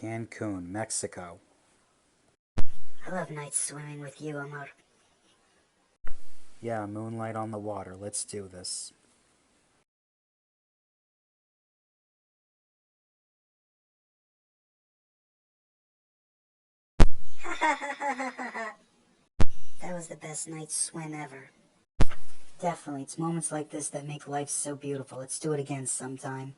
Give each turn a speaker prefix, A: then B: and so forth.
A: Cancun, Mexico.
B: I love night swimming with you, Umar.
A: Yeah, moonlight on the water. Let's do this.
B: That was the best night swim ever. Definitely, it's moments like this that make life so beautiful. Let's do it again sometime.